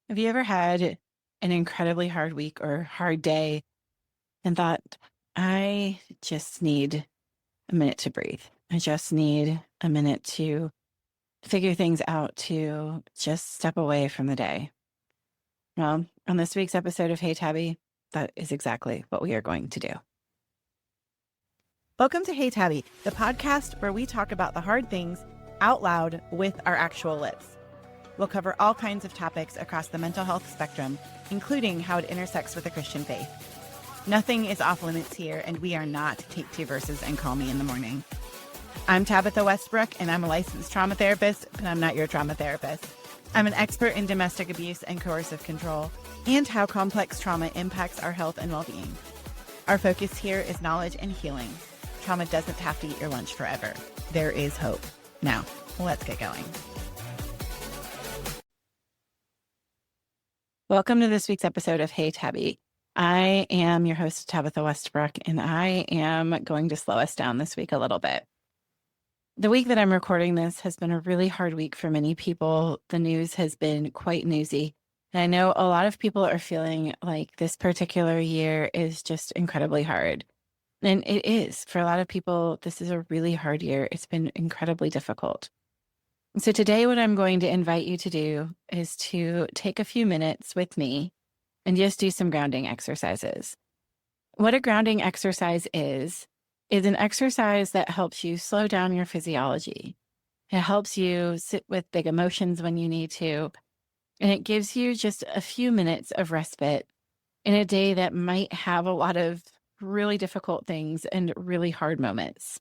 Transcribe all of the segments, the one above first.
Have you ever had an incredibly hard week or hard day and thought, I just need a minute to breathe? I just need a minute to figure things out, to just step away from the day. Well, on this week's episode of Hey Tabby, that is exactly what we are going to do. Welcome to Hey Tabby, the podcast where we talk about the hard things out loud with our actual lips. We'll cover all kinds of topics across the mental health spectrum, including how it intersects with the Christian faith. Nothing is off limits here, and we are not take two verses and call me in the morning. I'm Tabitha Westbrook, and I'm a licensed trauma therapist, but I'm not your trauma therapist. I'm an expert in domestic abuse and coercive control, and how complex trauma impacts our health and well-being. Our focus here is knowledge and healing. Trauma doesn't have to eat your lunch forever. There is hope. Now, let's get going. Welcome to this week's episode of Hey Tabby. I am your host, Tabitha Westbrook, and I am going to slow us down this week a little bit. The week that I'm recording this has been a really hard week for many people. The news has been quite newsy. And I know a lot of people are feeling like this particular year is just incredibly hard. And it is. For a lot of people, this is a really hard year. It's been incredibly difficult. So today, what I'm going to invite you to do is to take a few minutes with me and just do some grounding exercises. What a grounding exercise is an exercise that helps you slow down your physiology. It helps you sit with big emotions when you need to, and it gives you just a few minutes of respite in a day that might have a lot of really difficult things and really hard moments.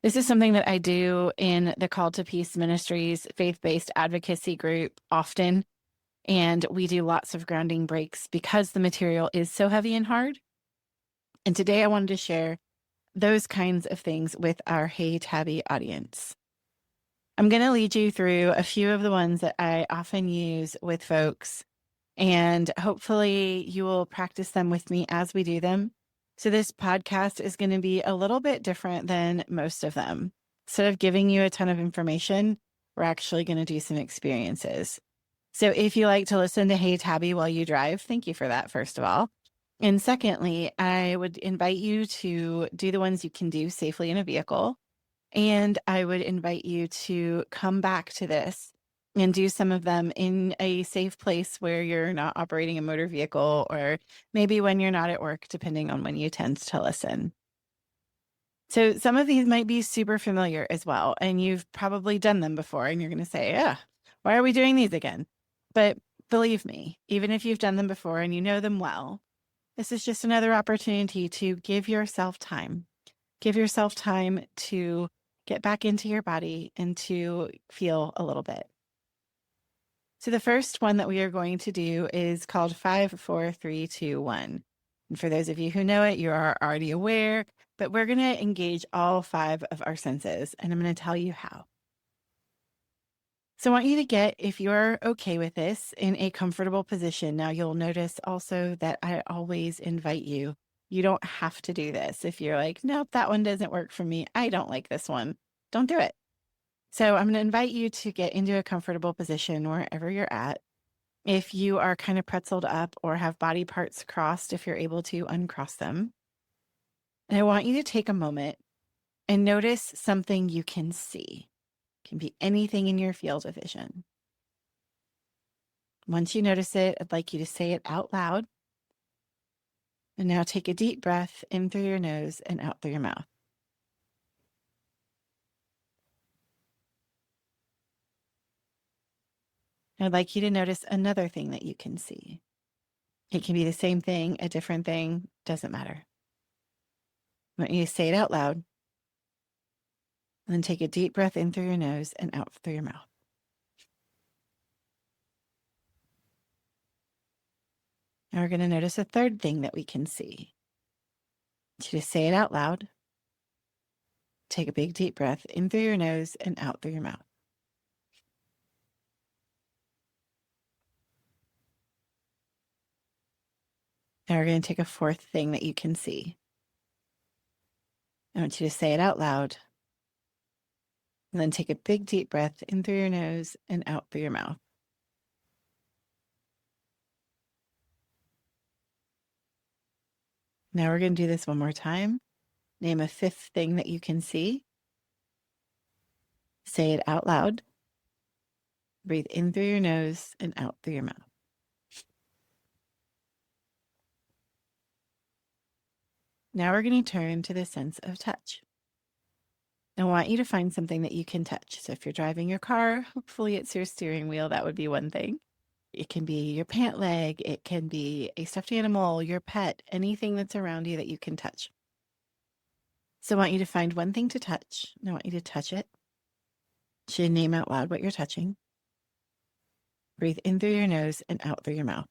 This is something that I do in the Call to Peace Ministries faith-based advocacy group often, and we do lots of grounding breaks because the material is so heavy and hard. And today I wanted to share those kinds of things with our Hey Tabby audience. I'm going to lead you through a few of the ones that I often use with folks, and hopefully you will practice them with me as we do them. So this podcast is going to be a little bit different than most of them. Instead of giving you a ton of information, we're actually going to do some experiences. So if you like to listen to Hey Tabby while you drive, thank you for that, first of all. And secondly, I would invite you to do the ones you can do safely in a vehicle. And I would invite you to come back to this and do some of them in a safe place where you're not operating a motor vehicle, or maybe when you're not at work, depending on when you tend to listen. So some of these might be super familiar as well, and you've probably done them before, and you're going to say, yeah, why are we doing these again? But believe me, even if you've done them before and you know them well, this is just another opportunity to give yourself time. Give yourself time to get back into your body and to feel a little bit. So the first one that we are going to do is called 5, 4, 3, 2, 1. And for those of you who know it, you are already aware, but we're going to engage all 5 of our senses, and I'm going to tell you how. So I want you to get, if you're okay with this, in a comfortable position. Now you'll notice also that I always invite you. You don't have to do this. If you're like, nope, that one doesn't work for me, I don't like this one, don't do it. So I'm going to invite you to get into a comfortable position wherever you're at. If you are kind of pretzeled up or have body parts crossed, if you're able to uncross them. And I want you to take a moment and notice something you can see. It can be anything in your field of vision. Once you notice it, I'd like you to say it out loud. And now take a deep breath in through your nose and out through your mouth. I'd like you to notice another thing that you can see. It can be the same thing, a different thing, doesn't matter. I want you to say it out loud. And then take a deep breath in through your nose and out through your mouth. Now we're going to notice a third thing that we can see. I want you to say it out loud. Take a big deep breath in through your nose and out through your mouth. Now we're going to take a fourth thing that you can see. I want you to say it out loud. And then take a big deep breath in through your nose and out through your mouth. Now we're going to do this one more time. Name a fifth thing that you can see. Say it out loud. Breathe in through your nose and out through your mouth. Now we're going to turn to the sense of touch. I want you to find something that you can touch. So if you're driving your car, hopefully it's your steering wheel. That would be one thing. It can be your pant leg. It can be a stuffed animal, your pet, anything that's around you that you can touch. So I want you to find one thing to touch. And I want you to touch it. You should name out loud what you're touching. Breathe in through your nose and out through your mouth.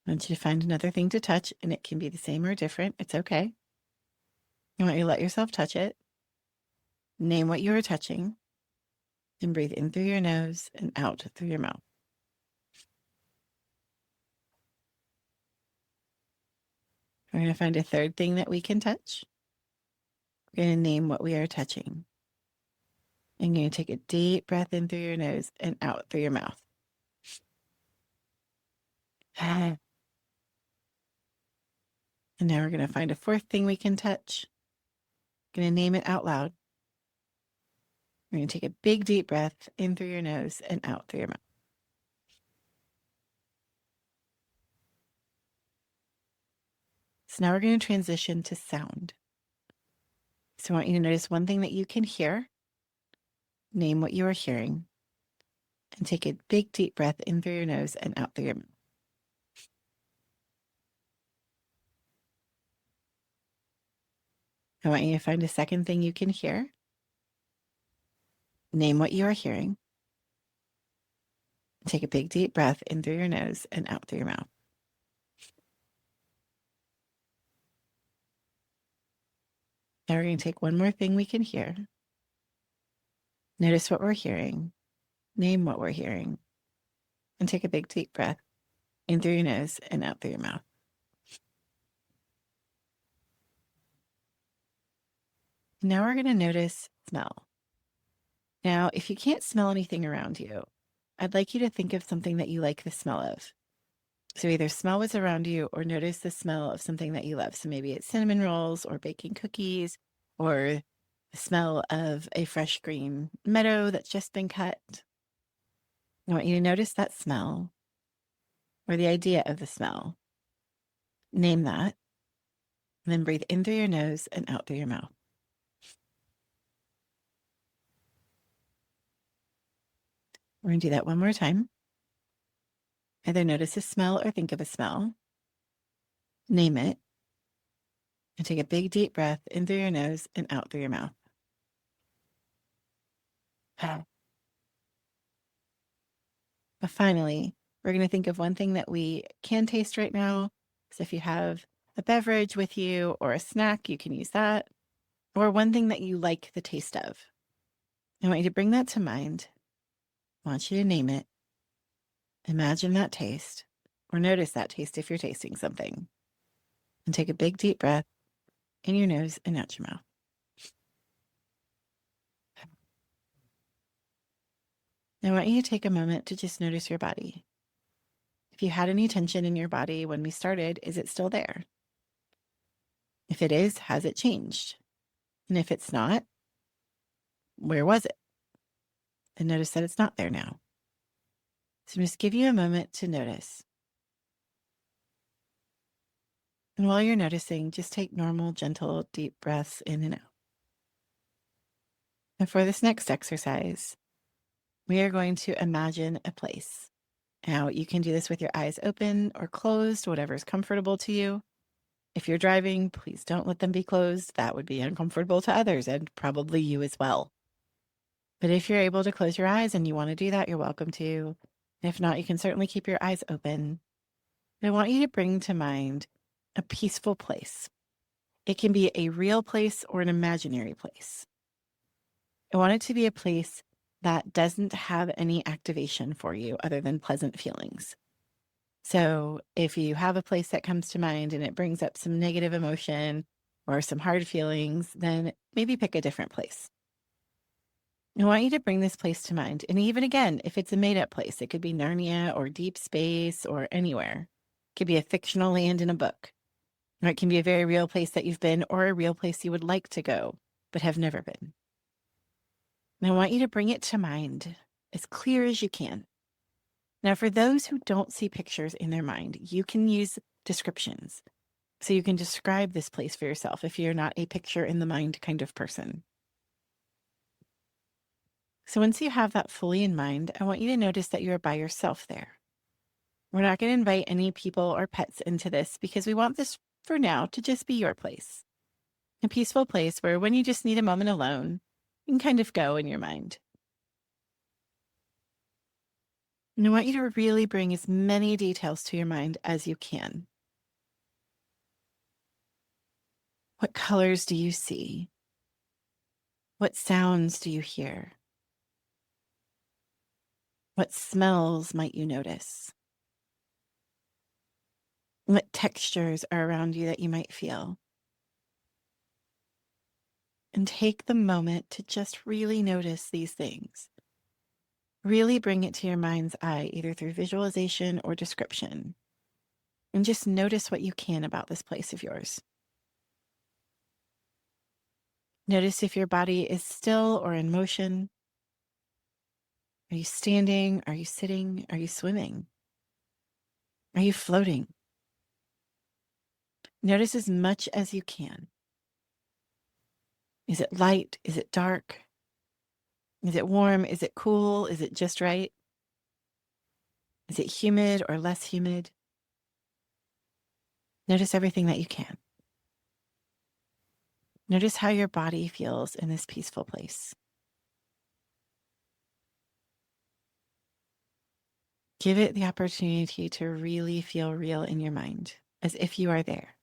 I want you to find another thing to touch, and it can be the same or different. It's okay. I want you to let yourself touch it. Name what you are touching, and breathe in through your nose and out through your mouth. We're going to find a third thing that we can touch. We're going to name what we are touching. And you're going to take a deep breath in through your nose and out through your mouth. And now we're going to find a fourth thing we can touch. We're going to name it out loud. We're going to take a big deep breath in through your nose and out through your mouth. So now we're going to transition to sound. So I want you to notice one thing that you can hear. Name what you are hearing. And take a big deep breath in through your nose and out through your mouth. I want you to find a second thing you can hear. Name what you are hearing. Take a big deep breath in through your nose and out through your mouth. Now we're going to take one more thing we can hear. Notice what we're hearing. Name what we're hearing. And take a big deep breath in through your nose and out through your mouth. Now we're going to notice smell. Now, if you can't smell anything around you, I'd like you to think of something that you like the smell of. So either smell what's around you or notice the smell of something that you love. So maybe it's cinnamon rolls or baking cookies or the smell of a fresh green meadow that's just been cut. I want you to notice that smell or the idea of the smell. Name that, and then breathe in through your nose and out through your mouth. We're going to do that one more time. Either notice a smell or think of a smell. Name it. And take a big deep breath in through your nose and out through your mouth. But finally, we're going to think of one thing that we can taste right now. So if you have a beverage with you or a snack, you can use that. Or one thing that you like the taste of. I want you to bring that to mind. I want you to name it. Imagine that taste, or notice that taste if you're tasting something. And take a big deep breath in your nose and out your mouth. Now I want you to take a moment to just notice your body. If you had any tension in your body when we started, is it still there? If it is, has it changed? And if it's not, where was it? And notice that it's not there now. So just give you a moment to notice. And while you're noticing, just take normal, gentle, deep breaths in and out. And for this next exercise, we are going to imagine a place. Now, you can do this with your eyes open or closed, whatever is comfortable to you. If you're driving, please don't let them be closed. That would be uncomfortable to others and probably you as well. But if you're able to close your eyes and you want to do that, you're welcome to. If not, you can certainly keep your eyes open. But I want you to bring to mind a peaceful place. It can be a real place or an imaginary place. I want it to be a place that doesn't have any activation for you other than pleasant feelings. So if you have a place that comes to mind and it brings up some negative emotion or some hard feelings, then maybe pick a different place. I want you to bring this place to mind. And even again, if it's a made up place, it could be Narnia or deep space or anywhere. It could be a fictional land in a book. Or it can be a very real place that you've been or a real place you would like to go, but have never been. And I want you to bring it to mind as clear as you can. Now, for those who don't see pictures in their mind, you can use descriptions. So you can describe this place for yourself if you're not a picture in the mind kind of person. So once you have that fully in mind, I want you to notice that you are by yourself there. We're not going to invite any people or pets into this because we want this for now to just be your place. A peaceful place where when you just need a moment alone, you can kind of go in your mind. And I want you to really bring as many details to your mind as you can. What colors do you see? What sounds do you hear? What smells might you notice? What textures are around you that you might feel? And take the moment to just really notice these things. Really bring it to your mind's eye, either through visualization or description. And just notice what you can about this place of yours. Notice if your body is still or in motion. Are you standing? Are you sitting? Are you swimming? Are you floating? Notice as much as you can. Is it light? Is it dark? Is it warm? Is it cool? Is it just right? Is it humid or less humid? Notice everything that you can. Notice how your body feels in this peaceful place. Give it the opportunity to really feel real in your mind, as if you are there.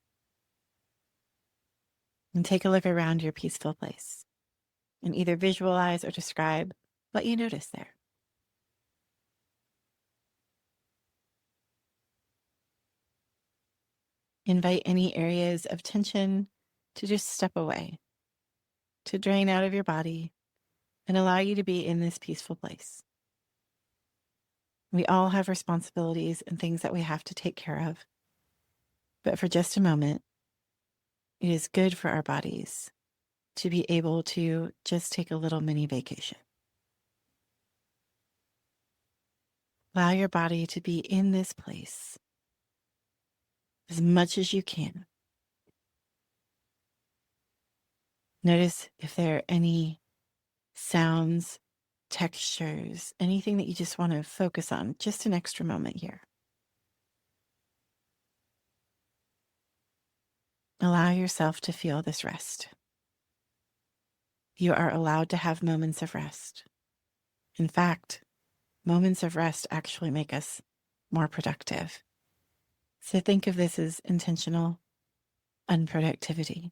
And take a look around your peaceful place and either visualize or describe what you notice there. Invite any areas of tension to just step away, to drain out of your body and allow you to be in this peaceful place. We all have responsibilities and things that we have to take care of. But for just a moment, it is good for our bodies to be able to just take a little mini vacation. Allow your body to be in this place as much as you can. Notice if there are any sounds, textures, anything that you just want to focus on, just an extra moment here. Allow yourself to feel this rest. You are allowed to have moments of rest. In fact, moments of rest actually make us more productive. So think of this as intentional unproductivity.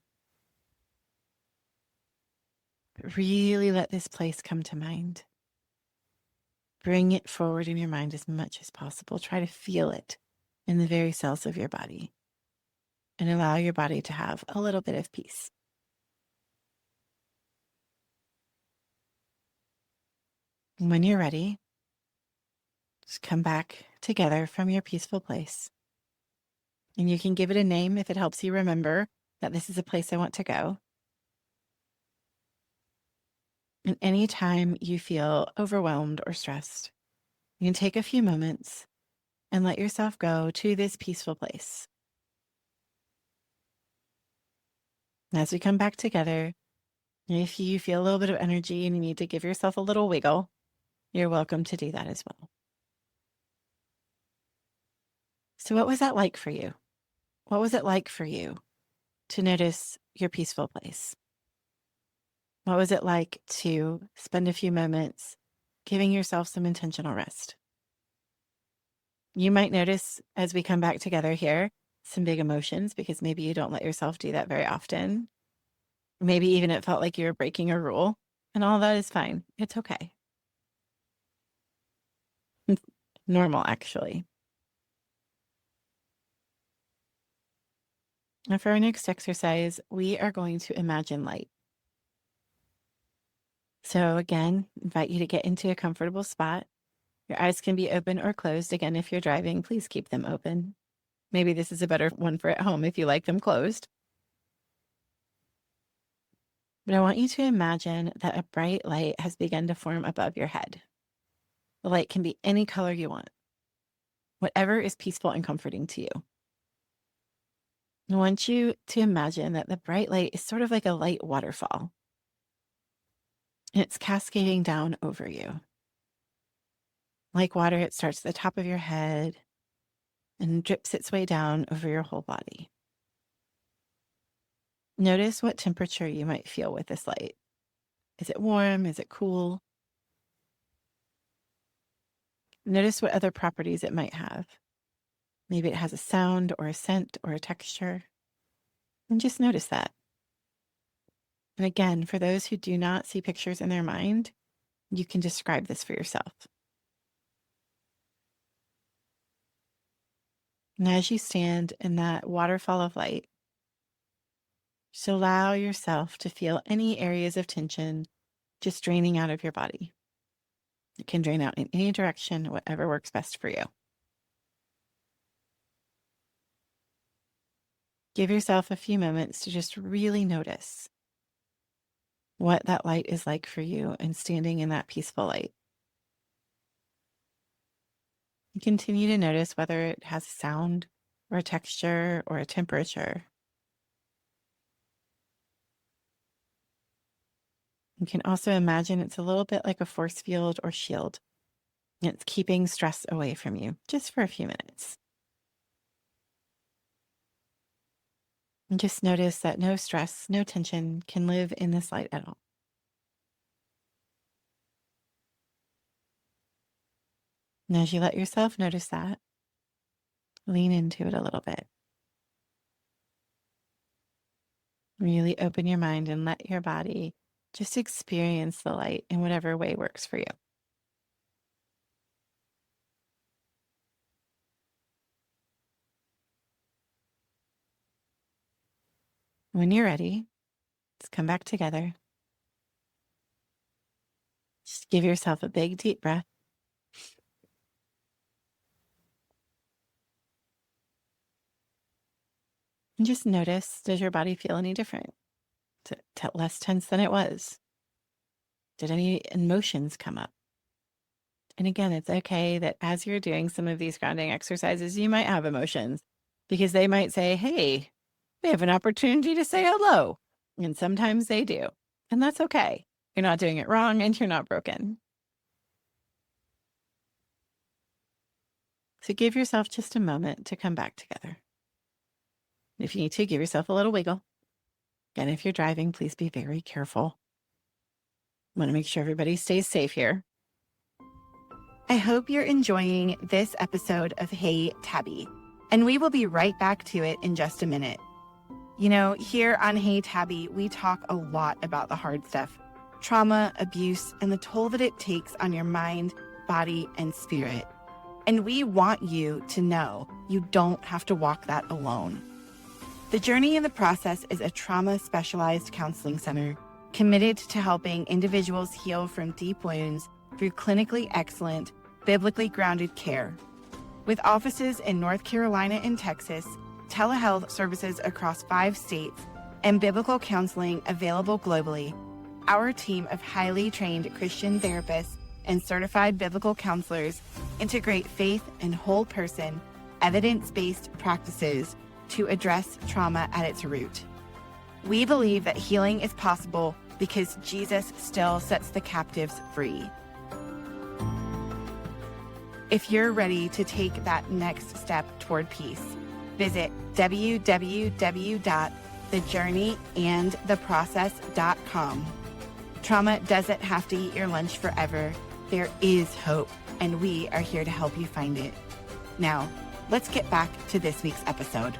But really let this place come to mind. Bring it forward in your mind as much as possible. Try to feel it in the very cells of your body and allow your body to have a little bit of peace. And when you're ready, just come back together from your peaceful place. And you can give it a name if it helps you remember that this is a place I want to go. And anytime you feel overwhelmed or stressed, you can take a few moments and let yourself go to this peaceful place. And as we come back together, if you feel a little bit of energy and you need to give yourself a little wiggle, you're welcome to do that as well. So what was that like for you? What was it like for you to notice your peaceful place? What was it like to spend a few moments giving yourself some intentional rest? You might notice as we come back together here, some big emotions because maybe you don't let yourself do that very often. Maybe even it felt like you were breaking a rule, and all that is fine. It's okay. It's normal, actually. Now for our next exercise, we are going to imagine light. So again, invite you to get into a comfortable spot. Your eyes can be open or closed. Again, if you're driving, please keep them open. Maybe this is a better one for at home if you like them closed. But I want you to imagine that a bright light has begun to form above your head. The light can be any color you want, whatever is peaceful and comforting to you. I want you to imagine that the bright light is sort of like a light waterfall. And it's cascading down over you. Like water, it starts at the top of your head and drips its way down over your whole body. Notice what temperature you might feel with this light. Is it warm? Is it cool? Notice what other properties it might have. Maybe it has a sound or a scent or a texture. And just notice that. And again, for those who do not see pictures in their mind, you can describe this for yourself. And as you stand in that waterfall of light, just allow yourself to feel any areas of tension just draining out of your body. It can drain out in any direction, whatever works best for you. Give yourself a few moments to just really notice what that light is like for you and standing in that peaceful light. You continue to notice whether it has a sound or a texture or a temperature. You can also imagine it's a little bit like a force field or shield. It's keeping stress away from you just for a few minutes. And just notice that no stress, no tension can live in this light at all. And as you let yourself notice that, lean into it a little bit. Really open your mind and let your body just experience the light in whatever way works for you. When you're ready, let's come back together. Just give yourself a big, deep breath. And just notice, does your body feel any different? Is it less tense than it was? Did any emotions come up? And again, it's okay that as you're doing some of these grounding exercises, you might have emotions because they might say, hey, we have an opportunity to say hello. And sometimes they do. And that's okay. You're not doing it wrong and you're not broken. So give yourself just a moment to come back together. If you need to, give yourself a little wiggle. Again, if you're driving, please be very careful. I want to make sure everybody stays safe here. I hope you're enjoying this episode of Hey Tabby, and we will be right back to it in just a minute. You know, here on Hey Tabby, we talk a lot about the hard stuff, trauma, abuse, and the toll that it takes on your mind, body, and spirit. And we want you to know you don't have to walk that alone. The Journey in the Process is a trauma-specialized counseling center committed to helping individuals heal from deep wounds through clinically excellent, biblically grounded care. With offices in North Carolina and Texas, telehealth services across 5 states, and biblical counseling available globally, our team of highly trained Christian therapists and certified biblical counselors integrate faith and whole person, evidence-based practices to address trauma at its root. We believe that healing is possible because Jesus still sets the captives free. If you're ready to take that next step toward peace, visit www.thejourneyandtheprocess.com. Trauma doesn't have to eat your lunch forever. There is hope, and we are here to help you find it. Now, let's get back to this week's episode.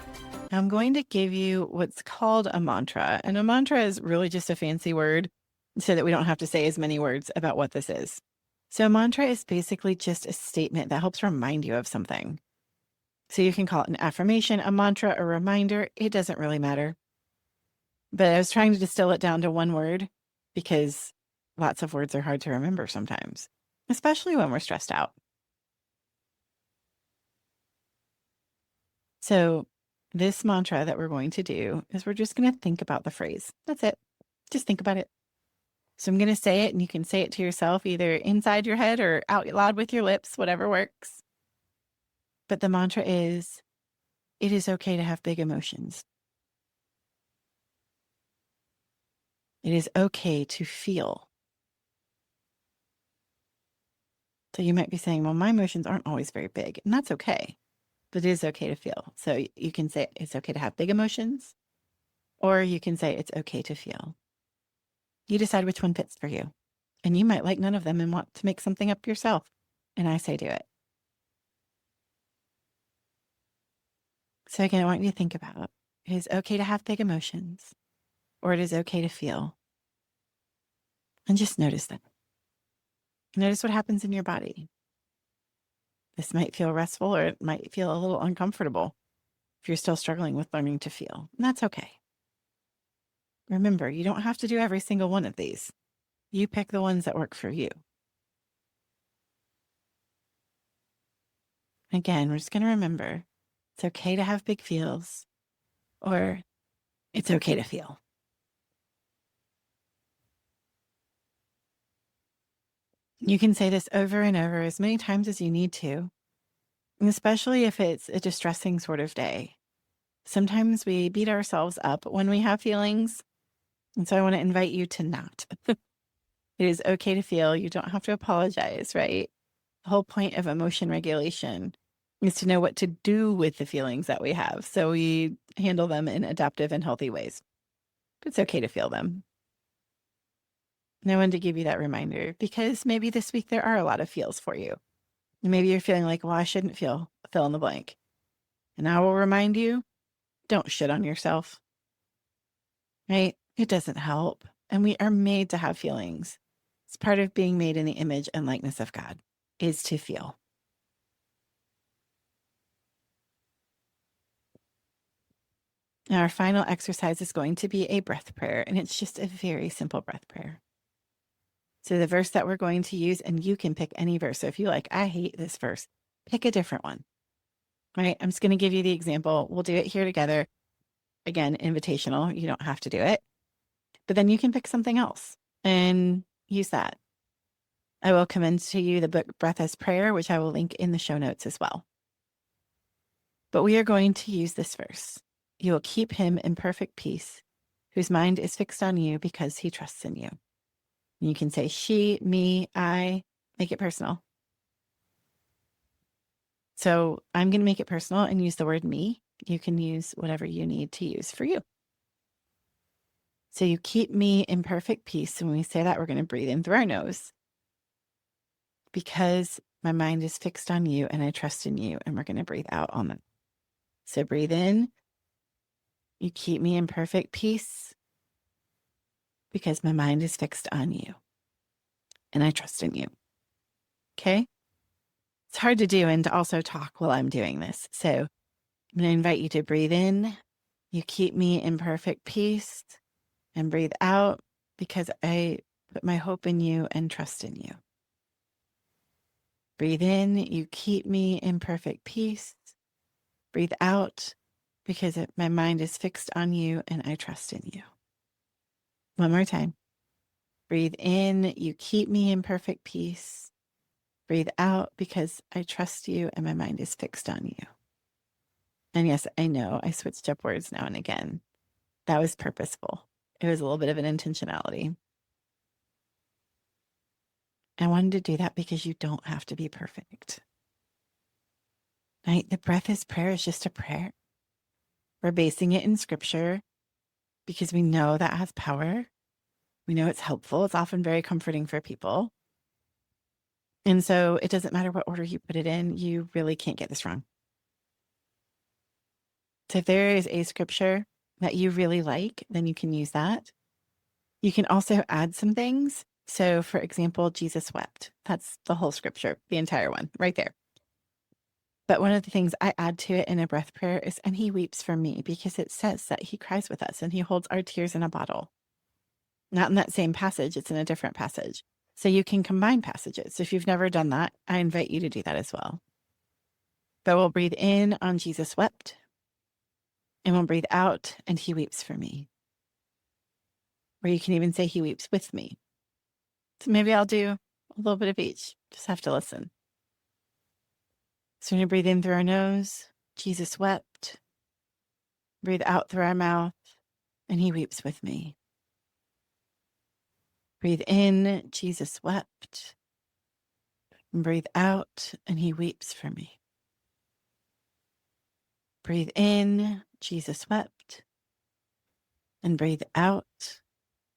I'm going to give you what's called a mantra, and a mantra is really just a fancy word so that we don't have to say as many words about what this is. So a mantra is basically just a statement that helps remind you of something. So you can call it an affirmation, a mantra, a reminder. It doesn't really matter. But I was trying to distill it down to one word because lots of words are hard to remember sometimes, especially when we're stressed out. So this mantra that we're going to do is we're just going to think about the phrase. That's it. Just think about it. So I'm going to say it, and you can say it to yourself either inside your head or out loud with your lips, whatever works. But the mantra is, it is okay to have big emotions. It is okay to feel. So you might be saying, well, my emotions aren't always very big, and that's okay, but it is okay to feel. So you can say it's okay to have big emotions, or you can say it's okay to feel. You decide which one fits for you. And you might like none of them and want to make something up yourself. And I say do it. So again, I want you to think about it is okay to have big emotions, or it is okay to feel. And just notice them. Notice what happens in your body. This might feel restful, or it might feel a little uncomfortable if you're still struggling with learning to feel. And that's okay. Remember, you don't have to do every single one of these. You pick the ones that work for you. Again, we're just going to remember it's okay to have big feels, or it's okay to feel. You can say this over and over as many times as you need to, and especially if it's a distressing sort of day. Sometimes we beat ourselves up when we have feelings, and so I want to invite you to not. It is okay to feel. You don't have to apologize, right? The whole point of emotion regulation is to know what to do with the feelings that we have, so we handle them in adaptive and healthy ways. It's okay to feel them. I wanted to give you that reminder because maybe this week there are a lot of feels for you. Maybe you're feeling like, well, I shouldn't feel, fill in the blank. And I will remind you, don't shit on yourself, right? It doesn't help. And we are made to have feelings. It's part of being made in the image and likeness of God is to feel. Now, our final exercise is going to be a breath prayer, and it's just a very simple breath prayer. So the verse that we're going to use, and you can pick any verse. So if you like, I hate this verse, pick a different one, right? I'm just going to give you the example. We'll do it here together. Again, invitational. You don't have to do it. But then you can pick something else and use that. I will commend to you the book Breath as Prayer, which I will link in the show notes as well. But we are going to use this verse. You will keep him in perfect peace, whose mind is fixed on you because he trusts in you. And you can say she, me, I, make it personal. So I'm going to make it personal and use the word me. You can use whatever you need to use for you. So you keep me in perfect peace. And when we say that, we're going to breathe in through our nose because my mind is fixed on you and I trust in you. And we're going to breathe out on that. So breathe in. You keep me in perfect peace because my mind is fixed on you and I trust in you. Okay? It's hard to do and to also talk while I'm doing this. So I'm going to invite you to breathe in. You keep me in perfect peace, and breathe out because I put my hope in you and trust in you. Breathe in. You keep me in perfect peace. Breathe out because my mind is fixed on you and I trust in you. One more time. Breathe in. You keep me in perfect peace. Breathe out because I trust you and my mind is fixed on you. And yes, I know I switched up words now and again. That was purposeful. It was a little bit of an intentionality. I wanted to do that because you don't have to be perfect. Right? The breath is prayer is just a prayer. We're basing it in scripture because we know that has power. We know it's helpful. It's often very comforting for people. And so it doesn't matter what order you put it in, you really can't get this wrong. So if there is a scripture that you really like, then you can use that. You can also add some things. So for example, Jesus wept. That's the whole scripture, the entire one right there. But one of the things I add to it in a breath prayer is, and he weeps for me, because it says that he cries with us and he holds our tears in a bottle. Not in that same passage, it's in a different passage. So you can combine passages. So if you've never done that, I invite you to do that as well. But we'll breathe in on Jesus wept, and we'll breathe out and he weeps for me. Or you can even say he weeps with me. So maybe I'll do a little bit of each. Just have to listen. So we're going to breathe in through our nose. Jesus wept. Breathe out through our mouth, and he weeps with me. Breathe in, Jesus wept. And breathe out, and he weeps for me. Breathe in, Jesus wept. And breathe out,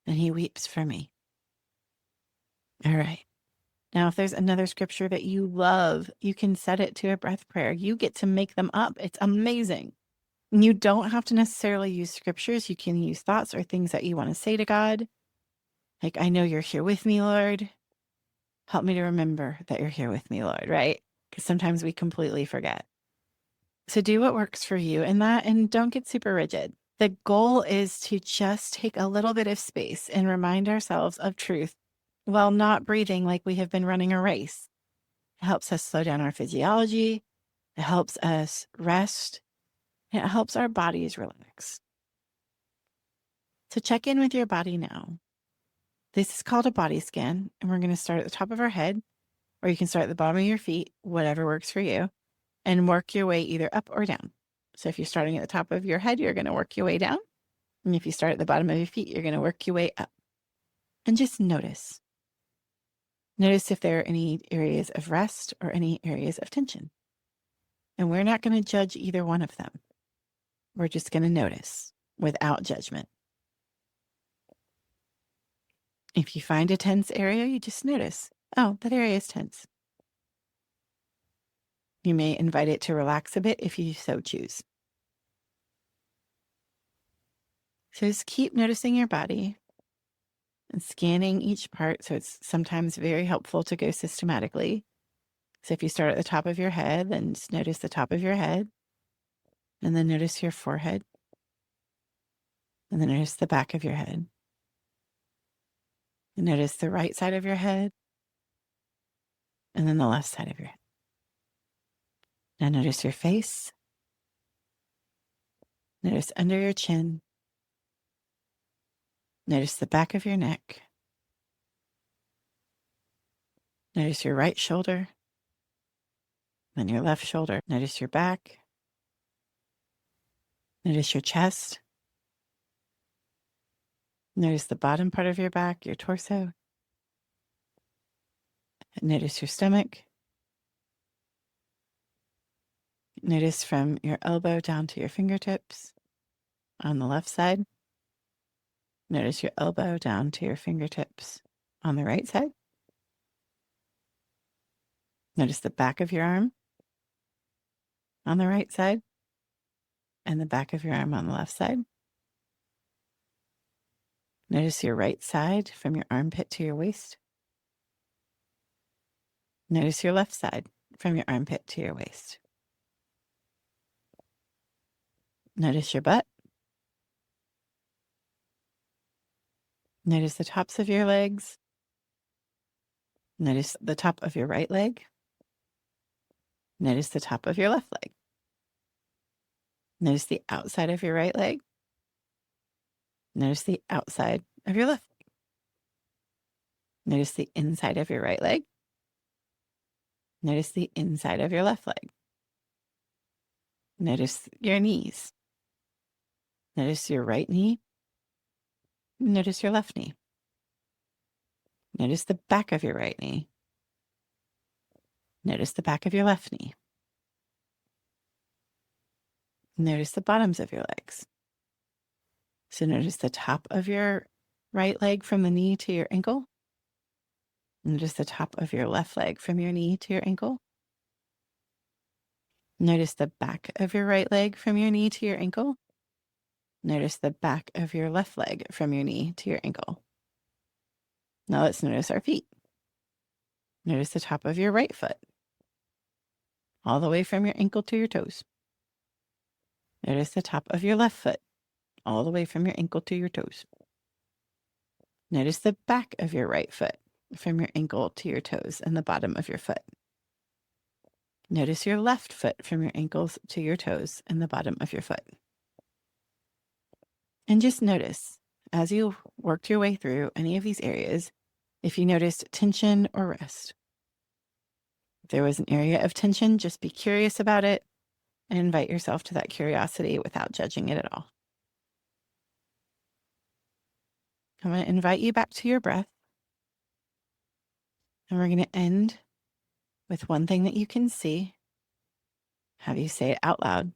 and he weeps for me. All right. Now, if there's another scripture that you love, you can set it to a breath prayer. You get to make them up. It's amazing. And you don't have to necessarily use scriptures. You can use thoughts or things that you want to say to God. Like, I know you're here with me, Lord. Help me to remember that you're here with me, Lord, right? Because sometimes we completely forget. So do what works for you in that, and don't get super rigid. The goal is to just take a little bit of space and remind ourselves of truth while not breathing like we have been running a race. It helps us slow down our physiology. It helps us rest. And it helps our bodies relax. So check in with your body now. This is called a body scan, and we're going to start at the top of our head, or you can start at the bottom of your feet, whatever works for you, and work your way either up or down. So if you're starting at the top of your head, you're going to work your way down. And if you start at the bottom of your feet, you're going to work your way up. And just notice. Notice if there are any areas of rest or any areas of tension. And we're not going to judge either one of them. We're just going to notice without judgment. If you find a tense area, you just notice, oh, that area is tense. You may invite it to relax a bit if you so choose. So just keep noticing your body and scanning each part. So it's sometimes very helpful to go systematically. So if you start at the top of your head, then just notice the top of your head, and then notice your forehead, and then notice the back of your head. And notice the right side of your head, and then the left side of your head. Now notice your face. Notice under your chin. Notice the back of your neck. Notice your right shoulder, then your left shoulder. Notice your back. Notice your chest. Notice the bottom part of your back, your torso. Notice your stomach. Notice from your elbow down to your fingertips on the left side. Notice your elbow down to your fingertips on the right side. Notice the back of your arm on the right side and the back of your arm on the left side. Notice your right side from your armpit to your waist. Notice your left side from your armpit to your waist. Notice your butt. Notice the tops of your legs. Notice the top of your right leg. Notice the top of your left leg. Notice the outside of your right leg. Notice the outside of your left leg. Notice the inside of your right leg. Notice the inside of your left leg. Notice your knees. Notice your right knee. Notice your left knee. Notice the back of your right knee. Notice the back of your left knee. Notice the bottoms of your legs. So notice the top of your right leg from the knee to your ankle. Notice the top of your left leg from your knee to your ankle. Notice the back of your right leg from your knee to your ankle. Notice the back of your left leg from your knee to your ankle. Now let's notice our feet. Notice the top of your right foot, all the way from your ankle to your toes. Notice the top of your left foot, all the way from your ankle to your toes. Notice the back of your right foot from your ankle to your toes and the bottom of your foot. Notice your left foot from your ankles to your toes and the bottom of your foot. And just notice, as you worked your way through any of these areas, if you noticed tension or rest. If there was an area of tension, just be curious about it and invite yourself to that curiosity without judging it at all. I'm going to invite you back to your breath. And we're going to end with one thing that you can see. Have you say it out loud.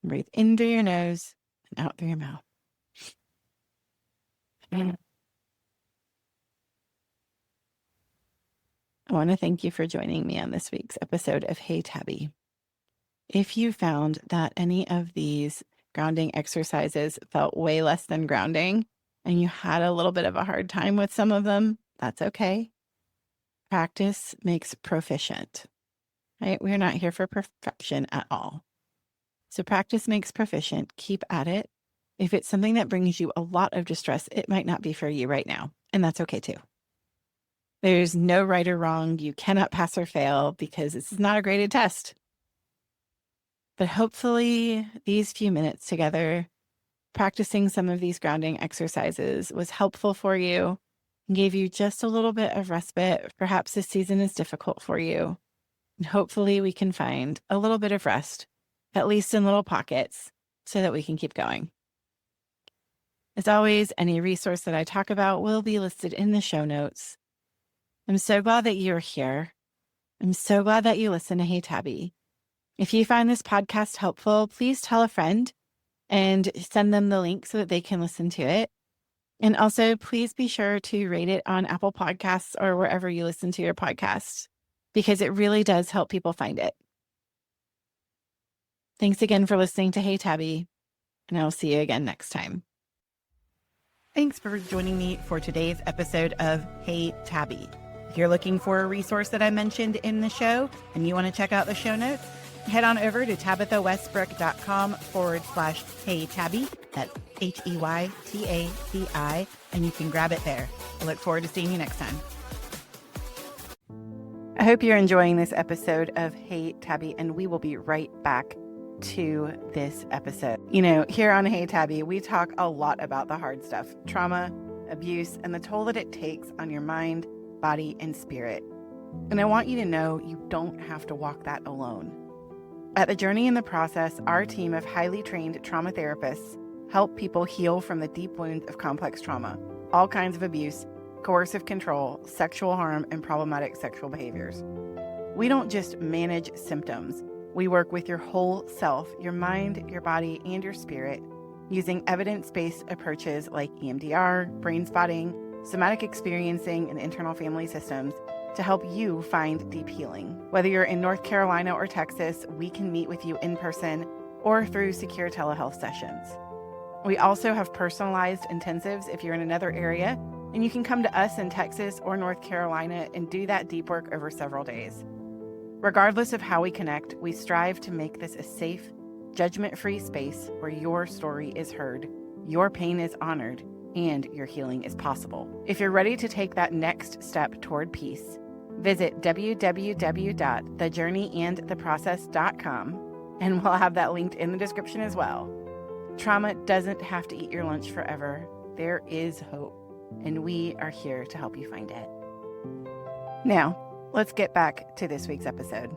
Breathe in through your nose and out through your mouth. I want to thank you for joining me on this week's episode of Hey Tabby. If you found that any of these grounding exercises felt way less than grounding and you had a little bit of a hard time with some of them, that's okay. Practice makes proficient, right? We're not here for perfection at all. So practice makes proficient. Keep at it. If it's something that brings you a lot of distress, it might not be for you right now, and that's okay too. There's no right or wrong. You cannot pass or fail because this is not a graded test. But hopefully these few minutes together, practicing some of these grounding exercises was helpful for you and gave you just a little bit of respite. Perhaps this season is difficult for you. And hopefully we can find a little bit of rest, at least in little pockets, so that we can keep going. As always, any resource that I talk about will be listed in the show notes. I'm so glad that you're here. I'm so glad that you listen to Hey Tabby. If you find this podcast helpful, please tell a friend and send them the link so that they can listen to it. And also, please be sure to rate it on Apple Podcasts or wherever you listen to your podcasts, because it really does help people find it. Thanks again for listening to Hey Tabby, and I'll see you again next time. Thanks for joining me for today's episode of Hey Tabby. If you're looking for a resource that I mentioned in the show and you want to check out the show notes, head on over to tabithawestbrook.com/Hey Tabby. That's HEYTABI, and you can grab it there. I look forward to seeing you next time. I hope you're enjoying this episode of Hey Tabby, and we will be right back to this episode. You know, here on Hey Tabby, we talk a lot about the hard stuff, trauma, abuse, and the toll that it takes on your mind, body, and spirit. And I want you to know you don't have to walk that alone. At The Journey in the Process, our team of highly trained trauma therapists help people heal from the deep wounds of complex trauma, all kinds of abuse, coercive control, sexual harm, and problematic sexual behaviors. We don't just manage symptoms. We work with your whole self, your mind, your body, and your spirit, using evidence-based approaches like EMDR, brain spotting, somatic experiencing, and internal family systems to help you find deep healing. Whether you're in North Carolina or Texas, we can meet with you in person or through secure telehealth sessions. We also have personalized intensives if you're in another area, and you can come to us in Texas or North Carolina and do that deep work over several days. Regardless of how we connect, we strive to make this a safe, judgment-free space where your story is heard, your pain is honored, and your healing is possible. If you're ready to take that next step toward peace, visit www.thejourneyandtheprocess.com, and we'll have that linked in the description as well. Trauma doesn't have to eat your lunch forever. There is hope, and we are here to help you find it. Now, let's get back to this week's episode.